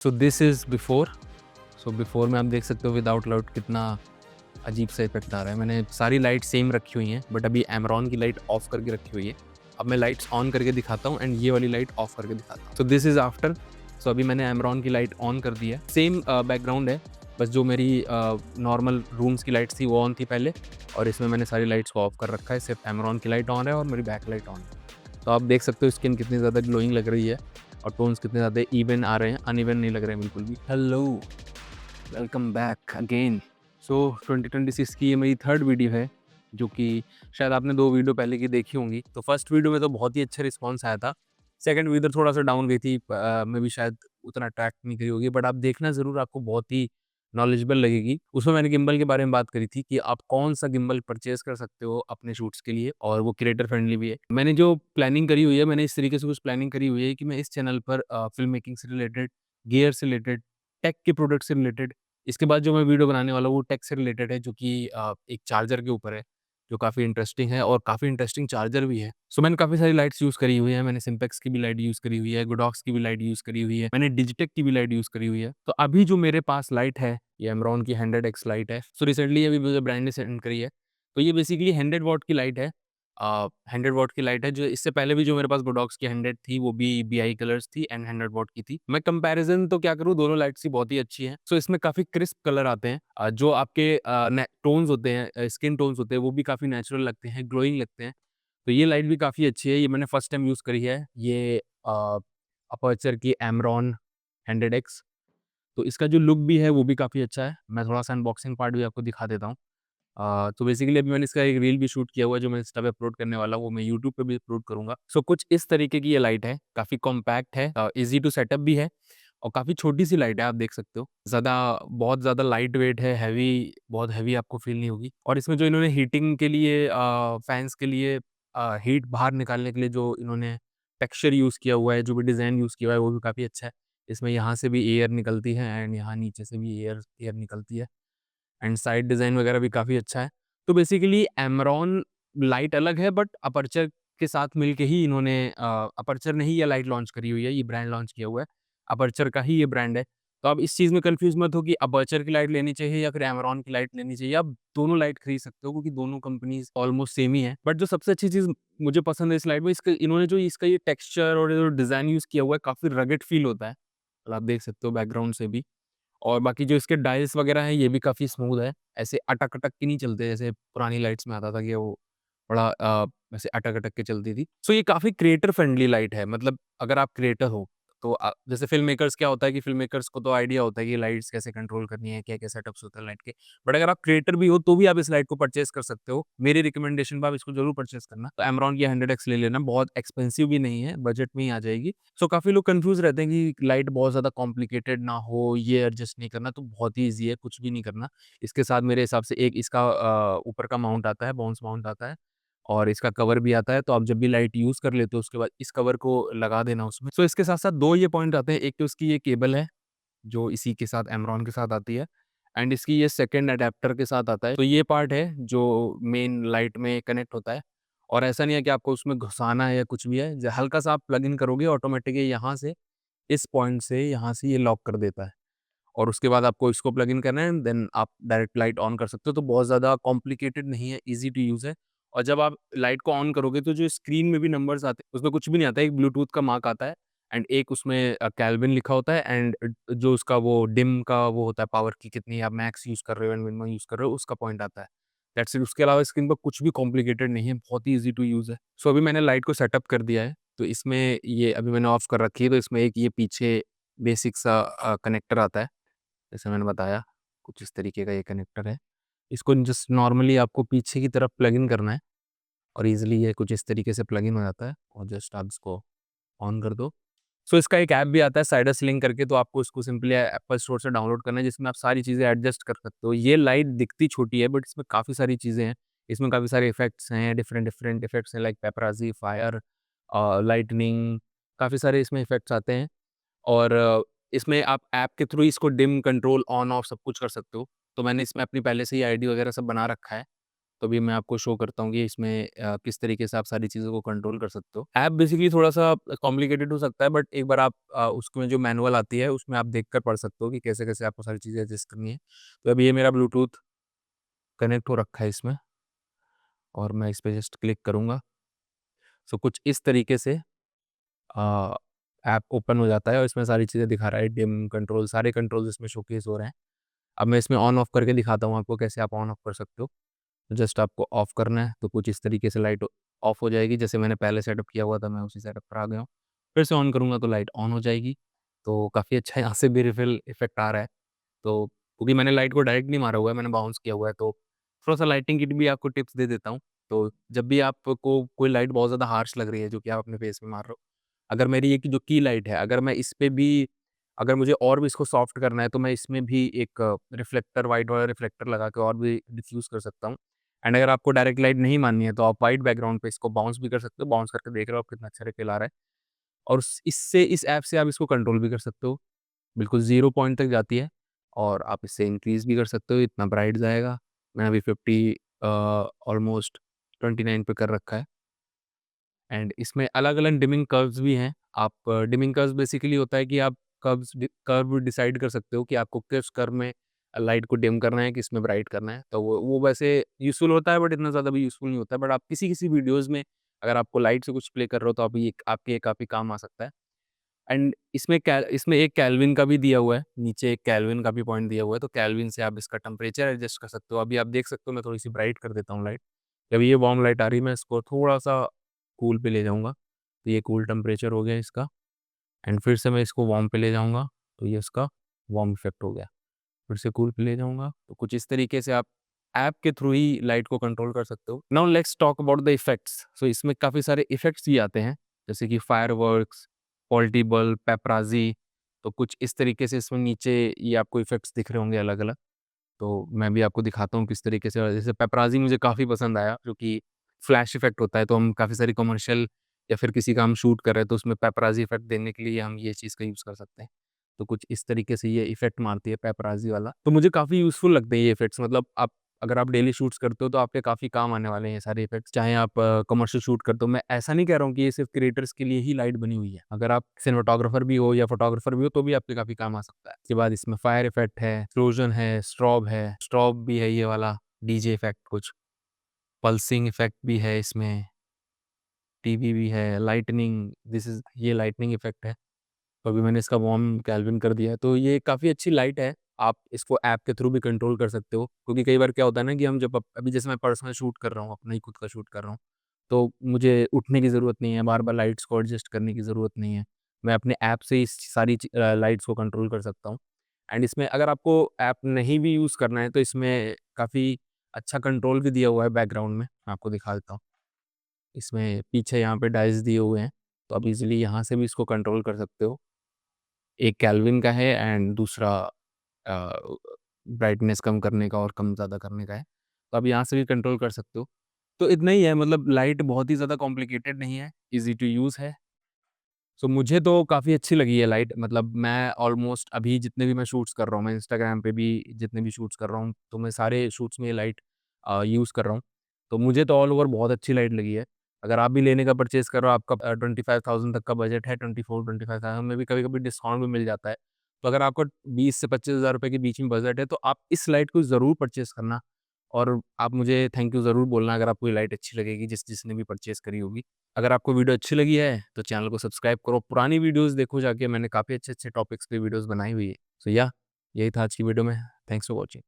So this is before. So before में आप देख सकते हो विदाउट लाइट कितना अजीब सा इफ़ेक्ट आ रहा है। मैंने सारी लाइट सेम रखी हुई हैं, बट अभी एमरॉन की लाइट ऑफ करके रखी हुई है। अब मैं लाइट्स ऑन करके दिखाता हूँ एंड ये वाली लाइट ऑफ करके दिखाता हूँ। So this is after. So अभी मैंने एमरॉन की लाइट ऑन कर दी है। सेम बैकग्राउंड है, बस जो मेरी नॉर्मल रूम्स की लाइट्स थी वो ऑन थी पहले, और इसमें मैंने सारी लाइट्स को ऑफ कर रखा है। सिर्फ एमरॉन की लाइट ऑन है और मेरी बैक लाइट ऑन है। तो आप देख सकते हो स्किन कितनी ज़्यादा ग्लोइंग लग रही है और टोन्स कितने ज़्यादा इवन आ रहे हैं, अनइवन नहीं लग रहे हैं बिल्कुल भी। Hello, welcome back again. So 2026 की ये मेरी थर्ड वीडियो है, जो कि शायद आपने 2 वीडियो पहले की देखी होंगी। तो फर्स्ट वीडियो में तो बहुत ही अच्छा रिस्पॉन्स आया था। सेकंड वीडियो थोड़ा-सा डाउन गई थी, मैं भी शायद उतना अट्रैक्ट नहीं करी होगी, बट आप देखना ज़रूर, आपको बहुत ही नॉलेजेबल लगेगी। उसमें मैंने गिम्बल के बारे में बात करी थी कि आप कौन-सा गिम्बल परचेज़ कर सकते हो अपने शूट्स के लिए, और वो क्रिएटर फ्रेंडली भी है। मैंने जो प्लानिंग करी हुई है, मैंने इस तरीके से कुछ प्लानिंग करी हुई है कि मैं इस चैनल पर फ़िल्म मेकिंग से रिलेटेड, गियर से रिलेटेड, टेक के प्रोडक्ट से रिलेटेड, इसके बाद जो मैं वीडियो बनाने वाला हूँ वो टेक से रिलेटेड है, जो कि एक चार्जर के ऊपर है, जो काफ़ी इंटरेस्टिंग है और काफ़ी इंटरेस्टिंग चार्जर भी है। सो मैंने काफ़ी सारी लाइट्स यूज़ करी हुई है। मैंने सिम्पेक्स की भी लाइट यूज़ करी हुई है, गोडॉक्स की भी लाइट यूज़ करी हुई है, मैंने डिजिटेक की भी लाइट यूज़ करी हुई है। तो अभी जो मेरे पास लाइट है, ये एमरॉन की 100x लाइट है। सो रिसेंटली अभी मुझे ब्रांड ने सेंड करी है। तो ये बेसिकली 100 वॉट की लाइट है। 100 वॉट की लाइट है। जो इससे पहले भी जो मेरे पास गोडॉक्स की 100 थी, वो भी बीआई कलर्स थी एंड 100 वॉट की थी। मैं कंपैरिज़न तो क्या करूँ, दोनों लाइट्स ही बहुत ही अच्छी हैं। सो इसमें काफ़ी क्रिस्प कलर आते हैं। जो आपके ने टोन्स होते हैं, स्किन टोन्स होते हैं, वो भी काफ़ी नेचुरल लगते हैं, ग्लोइंग लगते हैं। तो ये लाइट भी काफ़ी अच्छी है। ये मैंने फर्स्ट टाइम यूज़ करी है। ये अपर्चर की एमरॉन 100x। तो इसका जो लुक भी है वो भी काफ़ी अच्छा है। मैं थोड़ा-सा अनबॉक्सिंग पार्ट भी आपको दिखा देता हूँ। तो बेसिकली अभी मैंने इसका एक रील भी शूट किया हुआ है, जो मैं इंस्टा पे अपलोड करने वाला हूँ, वो मैं यूट्यूब पे भी अपलोड करूँगा। सो कुछ इस तरीके की ये लाइट है, काफ़ी कॉम्पैक्ट है, ईज़ी टू सेटअप भी है और काफ़ी छोटी-सी लाइट है, आप देख सकते हो। बहुत ज़्यादा लाइट वेट है, बहुत हेवी आपको फ़ील नहीं होगी। और इसमें जो इन्होंने हीटिंग के लिए, फैन्स के लिए, हीट बाहर निकालने के लिए जो इन्होंने टेक्सचर यूज़ किया हुआ है, जो भी डिज़ाइन यूज़ किया हुआ है, वो भी काफ़ी अच्छा है। इसमें यहाँ से भी एयर निकलती है एंड यहाँ नीचे से भी एयर एयर निकलती है। एंड साइड डिज़ाइन वगैरह भी काफ़ी अच्छा है। तो बेसिकली एमरॉन लाइट अलग है, बट अपर्चर के साथ मिलके ही इन्होंने, अपर्चर ने ही ये लाइट लॉन्च करी हुई है, ये ब्रांड लॉन्च किया हुआ है। अपर्चर का ही ये ब्रांड है। तो आप इस चीज़ में कन्फ्यूज़ मत हो कि अपर्चर की लाइट लेनी चाहिए या फिर एमरॉन की लाइट लेनी चाहिए। आप दोनों लाइट खरीद सकते हो, क्योंकि दोनों कंपनीज़ ऑलमोस्ट सेम ही है। बट जो सबसे अच्छी चीज़ मुझे पसंद है इस लाइट में, इसका इन्होंने जो इसका ये टेक्सचर और ये जो डिज़ाइन यूज़ किया हुआ है, काफ़ी रगड फ़ील होता है। और आप देख सकते हो बैकग्राउंड से भी। और बाकी जो इसके डायल्स वगैरह हैं, ये भी काफ़ी स्मूथ है। ऐसे अटक-अटक के नहीं चलते, जैसे पुरानी लाइट्स में आता था कि वो बड़ा ऐसे अटक-अटक के चलती थी। सो ये काफ़ी क्रिएटर फ्रेंडली लाइट है। मतलब अगर आप क्रिएटर हो, तो जैसे फ़िल्म मेकर्स, क्या होता है कि फ़िल्म मेकर्स को तो आइडिया होता है कि लाइट्स कैसे कंट्रोल करनी है, क्या-क्या सेटअप्स होते हैं लाइट के। बट अगर आप क्रिएटर भी हो, तो भी आप इस लाइट को परचेज़ कर सकते हो। मेरी रिकमेंडेशन पे आप इसको ज़रूर परचेज़ करना। तो एमरॉन की 100x ले लेना, बहुत एक्सपेंसिव भी नहीं है, बजट में ही आ जाएगी। सो काफ़ी लोग कन्फ्यूज़ रहते हैं कि लाइट बहुत ज़्यादा कॉम्प्लिकेटेड ना हो, ये एडजस्ट नहीं करना, तो बहुत ही ईज़ी है, कुछ भी नहीं करना। इसके साथ मेरे हिसाब से एक इसका ऊपर का माउंट आता है, बाउंस माउंट आता है, और इसका कवर भी आता है। तो आप जब भी लाइट यूज़ कर लेते हो, उसके बाद इस कवर को लगा देना उसमें। सो इसके साथ-साथ 2 ये पॉइंट आते हैं। एक तो इसकी ये केबल है, जो इसी के साथ, एमरॉन के साथ आती है, एंड इसकी ये सेकंड अडैप्टर के साथ आता है। तो ये पार्ट है जो मेन लाइट में कनेक्ट होता है, और ऐसा नहीं है कि आपको उसमें घुसाना है या कुछ भी है। ज हल्का-सा आप प्लग इन करोगे, ऑटोमेटिक ये यहाँ से, इस पॉइंट से यहाँ से ये लॉक कर देता है, और उसके बाद आपको इसको प्लग इन करना है एंड देन आप डायरेक्ट लाइट ऑन कर सकते हो। तो बहुत ज़्यादा कॉम्प्लिकेटेड नहीं है, ईज़ी टू यूज़ है। और जब आप लाइट को ऑन करोगे, तो जो स्क्रीन में भी नंबर्स आते हैं, उसमें कुछ भी नहीं आता है, एक ब्लूटूथ का मार्क आता है एंड एक उसमें केल्विन लिखा होता है, एंड जो उसका वो डिम का वो होता है, पावर की कितनी आप मैक्स यूज़ कर रहे हो एंड मिनिमम यूज़ कर रहे हो, उसका पॉइंट आता है। That's it. उसके अलावा स्क्रीन पर कुछ भी कॉम्प्लिकेटेड नहीं है, बहुत ही ईज़ी टू यूज़ है। सो अभी मैंने लाइट को सेटअप कर दिया है। तो इसमें ये अभी मैंने ऑफ कर रखी है, तो इसमें एक ये पीछे बेसिक सा कनेक्टर आता है। जैसे मैंने बताया, कुछ इस तरीके का ये कनेक्टर है। इसको जस्ट नॉर्मली आपको पीछे की तरफ प्लग इन करना है, और ईज़िली ये कुछ इस तरीके से प्लग इन हो जाता है, और जस्ट आप इसको ऑन कर दो। सो इसका एक ऐप भी आता है साइडस लिंक करके, तो आपको इसको सिंपली एप्पल स्टोर से डाउनलोड करना है, जिसमें आप सारी चीज़ें एडजस्ट कर सकते हो। ये लाइट दिखती छोटी है, बट इसमें काफ़ी सारी चीज़ें हैं। इसमें काफ़ी सारे इफ़ेक्ट्स हैं, डिफरेंट इफ़ेक्ट्स हैं, लाइक पेपराज़ी, फायर, लाइटनिंग, काफ़ी सारे इसमें इफ़ेक्ट्स आते हैं। और इसमें आप ऐप के थ्रू इसको डिम, कंट्रोल, ऑन ऑफ सब कुछ कर सकते हो। तो मैंने इसमें अपनी पहले से ही आईडी वगैरह सब बना रखा है। तो अभी मैं आपको शो करता हूँ कि इसमें किस तरीके से आप सारी चीज़ों को कंट्रोल कर सकते हो। ऐप बेसिकली थोड़ा-सा कॉम्प्लिकेटेड हो सकता है, बट एक बार आप उसमें जो मैनुअल आती है उसमें आप देखकर पढ़ सकते हो कि कैसे-कैसे आपको सारी चीज़ें एडजस्ट करनी है। तो अभी ये मेरा ब्लूटूथ कनेक्ट हो रखा है इसमें, और मैं इस पे जस्ट क्लिक करूँगा। सो कुछ इस तरीके से अ, ऐप ओपन हो जाता है और इसमें सारी चीज़ें दिखा रहा है, डिम कंट्रोल, सारे कंट्रोल्स इसमें शोकेस हो रहे हैं। अब मैं इसमें ऑन ऑफ करके दिखाता हूँ आपको कैसे आप ऑन ऑफ कर सकते हो। जस्ट आपको ऑफ करना है, तो कुछ इस तरीके से लाइट ऑफ हो जाएगी। जैसे मैंने पहले सेटअप किया हुआ था, मैं उसी सेटअप पर आ गया हूँ। फिर से ऑन करूँगा तो लाइट ऑन हो जाएगी। तो काफ़ी अच्छा यहाँ से भी रिफ़िल इफ़ेक्ट आ रहा है। तो क्योंकि मैंने लाइट को डायरेक्ट नहीं मारा हुआ है, मैंने बाउंस किया हुआ है, तो थोड़ा-सा लाइटिंग किट भी आपको टिप्स दे देता हूँ। तो जब भी आपको कोई लाइट बहुत ज़्यादा हार्श लग रही है, जो कि आप अपने फेस पे मार रहे हो, अगर मेरी ये की जो की लाइट है, अगर मैं इस पे भी, अगर मुझे और भी इसको सॉफ्ट करना है, तो मैं इसमें भी एक रिफ्लेक्टर, व्हाइट वाला रिफ्लेक्टर लगा के और भी डिफ्यूज़ कर सकता हूँ। एंड अगर आपको डायरेक्ट लाइट नहीं माननी है, तो आप व्हाइट बैकग्राउंड पे इसको बाउंस भी कर सकते हो। बाउंस करके देख रहे हो आप कितना अच्छा रिफ़िल आ रहा है, और इस ऐप से आप इसको कंट्रोल भी कर सकते हो। बिल्कुल 0 पॉइंट तक जाती है, और आप इससे इंक्रीज़ भी कर सकते हो, इतना ब्राइट जाएगा। मैंने अभी 50 ऑलमोस्ट 29 पे कर रखा है। एंड इसमें अलग-अलग डिमिंग कर्व्स भी हैं। आप डिमिंग कर्व्स बेसिकली होता है कि आप कर्व डिसाइड कर सकते हो कि आपको किस कर्व में लाइट को डिम करना है, किस में ब्राइट करना है। तो वो वैसे यूज़फुल होता है, बट इतना ज़्यादा भी यूज़फुल नहीं होता है। बट आप किसी-किसी वीडियोज़ में अगर आपको लाइट से कुछ प्ले कर रहे हो, तो आप ये आपके काफ़ी काम आ सकता है। एंड इसमें एक केल्विन का भी दिया हुआ है, नीचे एक केल्विन का भी पॉइंट दिया हुआ है, तो केल्विन से आप इसका टेम्परेचर एडजस्ट कर सकते हो। अभी आप देख सकते हो, मैं थोड़ी-सी ब्राइट कर देता हूँ लाइट। जब ये वार्म लाइट आ रही है, मैं इसको थोड़ा-सा कूल पे ले जाऊँगा, तो ये कूल टेम्परेचर हो गया इसका। एंड फिर से मैं इसको वार्म पे ले जाऊँगा, तो ये इसका वार्म इफ़ेक्ट हो गया। फिर से कूल पे ले जाऊँगा, तो कुछ इस तरीके से आप ऐप के थ्रू ही लाइट को कंट्रोल कर सकते हो। Now let's talk about the effects. So इसमें काफ़ी सारे इफ़ेक्ट्स भी आते हैं, जैसे कि फायरवर्क्स, पोल्टीबल, पेपराज़ी। तो कुछ इस तरीके से इसमें नीचे ये आपको इफ़ेक्ट्स दिख रहे होंगे अलग-अलग। तो मैं भी आपको दिखाता हूँ किस तरीके से, जैसे पेपराज़ी मुझे काफ़ी पसंद आया, जो कि फ्लैश इफ़ेक्ट होता है। तो हम काफ़ी सारी कमर्शियल या फिर किसी का हम शूट कर रहे हैं, तो उसमें पेपराज़ी इफ़ेक्ट देने के लिए हम ये चीज़ का यूज़ कर सकते हैं। तो कुछ इस तरीके से ये इफ़ेक्ट मारती है पेपराज़ी वाला। तो मुझे काफ़ी यूज़फुल लगते हैं ये इफ़ेक्ट्स, मतलब आप अगर आप डेली शूट्स करते हो, तो आपके काफ़ी काम आने वाले हैं ये सारे इफ़ेक्ट्स। चाहे आप कमर्शियल शूट करते हो, मैं ऐसा नहीं कह रहा हूँ कि ये सिर्फ़ क्रिएटर्स के लिए ही लाइट बनी हुई है। अगर आप सिनेमेटोग्राफर भी हो या फ़ोटोग्राफर भी हो, तो भी आपके काफ़ी काम आ सकता है। उसके बाद इसमें फायर इफ़ेक्ट है, एक्सप्लोजन है, स्ट्रोब भी है ये वाला, डीजे इफ़ेक्ट कुछ, पल्सिंग इफ़ेक्ट भी है इसमें, टीवी भी है, लाइटनिंग, दिस इज़ ये लाइटनिंग इफ़ेक्ट है। तो अभी मैंने इसका वार्म केल्विन कर दिया है, तो ये काफ़ी अच्छी लाइट है। आप इसको ऐप के थ्रू भी कंट्रोल कर सकते हो, क्योंकि कई बार क्या होता है ना कि हम जब अभी जैसे मैं पर्सनल शूट कर रहा हूँ, अपना ही खुद का शूट कर रहा हूँ, तो मुझे उठने की ज़रूरत नहीं है, बार-बार लाइट्स को एडजस्ट करने की ज़रूरत नहीं है। मैं अपने ऐप से ही सारी लाइट्स को कंट्रोल कर सकता हूँ। एंड इसमें अगर आपको ऐप नहीं भी यूज़ करना है, तो इसमें काफ़ी अच्छा कंट्रोल भी दिया हुआ है बैकग्राउंड में, मैं आपको दिखा देता हूँ। इसमें पीछे यहाँ पे डायल्स दिए हुए हैं, तो आप इज़िली यहाँ से भी इसको कंट्रोल कर सकते हो। एक केल्विन का है एंड दूसरा अ, ब्राइटनेस कम करने का और कम ज़्यादा करने का है। तो आप यहाँ से भी कंट्रोल कर सकते हो। तो इतना ही है, मतलब लाइट बहुत ही ज़्यादा कॉम्प्लिकेटेड नहीं है, ईज़ी टू यूज़ है। सो मुझे तो काफ़ी अच्छी लगी है लाइट, मतलब मैं ऑलमोस्ट अभी जितने भी मैं शूट्स कर रहा हूँ, मैं इंस्टाग्राम पे भी जितने भी शूट्स कर रहा हूँ, तो मैं सारे शूट्स में ये लाइट यूज़ कर रहा हूँ। तो मुझे तो ऑल ओवर बहुत अच्छी लाइट लगी है। अगर आप भी लेने का परचेज़ कर रहे हो, आपका 25,000 तक का बजट है, 24-25,000 में भी कभी-कभी डिस्काउंट भी मिल जाता है। तो अगर आपका 20 से 25,000 रुपए के बीच में बजट है, तो आप इस लाइट को ज़रूर परचेज़ करना, और आप मुझे थैंक यू ज़रूर बोलना अगर आपको ये लाइट अच्छी लगेगी, जिसने भी परचेज़ करी होगी। अगर आपको वीडियो अच्छी लगी है, तो चैनल को सब्सक्राइब करो। पुरानी वीडियोज़ देखो जाके, मैंने काफ़ी अच्छे-अच्छे टॉपिक्स पे वीडियोज़ बनाई हुई है। सो या यही था आज की वीडियो में। Thanks for watching.